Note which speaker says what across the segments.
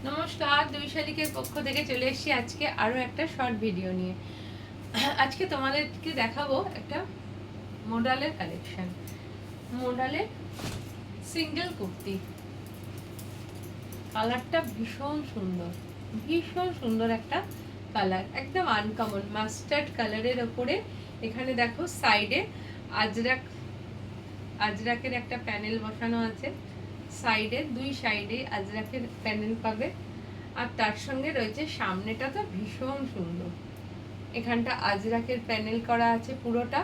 Speaker 1: নমস্কার, দুই শালিকের পক্ষ থেকে চলে এসেছি আজকে আরো একটা শর্ট ভিডিও নিয়ে। আজকে তোমাদেরকে দেখাবো একটা মডালের কালেকশন, মডালের সিঙ্গেল কুর্তি। কালারটা ভীষণ সুন্দর, ভীষণ সুন্দর একটা কালার, একদম আনকমন মাস্টার্ড কালারের ওপরে। এখানে দেখো সাইডে আজরাকের একটা প্যানেল বসানো আছে, সাইডে দুই সাইডে আজরাকের প্যানেল পাবে। আর তার সঙ্গে রয়েছে সামনেটা তো ভীষণ সুন্দর, এখানটা আজরাকের প্যানেল করা আছে পুরোটা।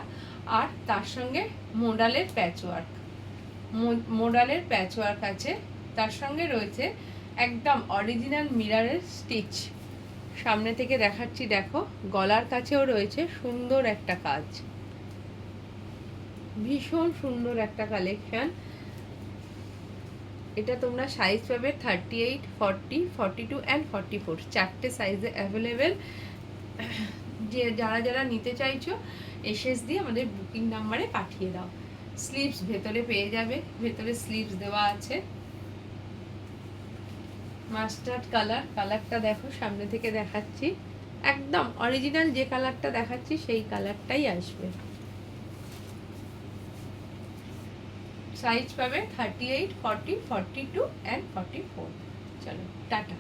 Speaker 1: আর তার সঙ্গে মোডালের প্যাচওয়ার্ক আছে। তার সঙ্গে রয়েছে একদম অরিজিনাল মিররের স্টিচ। সামনে থেকে দেখাচ্ছি, দেখো গলার কাছেও রয়েছে সুন্দর একটা কাজ, ভীষণ সুন্দর একটা কালেকশন। এটা তোমরা সাইজ পাবে 38, 40, 42 অ্যান্ড 44, চারটে সাইজে অ্যাভেলেবেল। যে যারা যারা নিতে চাইছো এসএস দিয়ে আমাদের বুকিং নাম্বারে পাঠিয়ে দাও। স্লিভস ভেতরে পেয়ে যাবে, ভেতরে স্লিভস দেওয়া আছে। মাস্টার্ড কালারটা দেখো, সামনে থেকে দেখাচ্ছি, একদম অরিজিনাল যে কালারটা দেখাচ্ছি সেই কালারটাই আসবে। সাইজ পাবে 38, 40, 42 অ্যান্ড 44। চলো টাটা।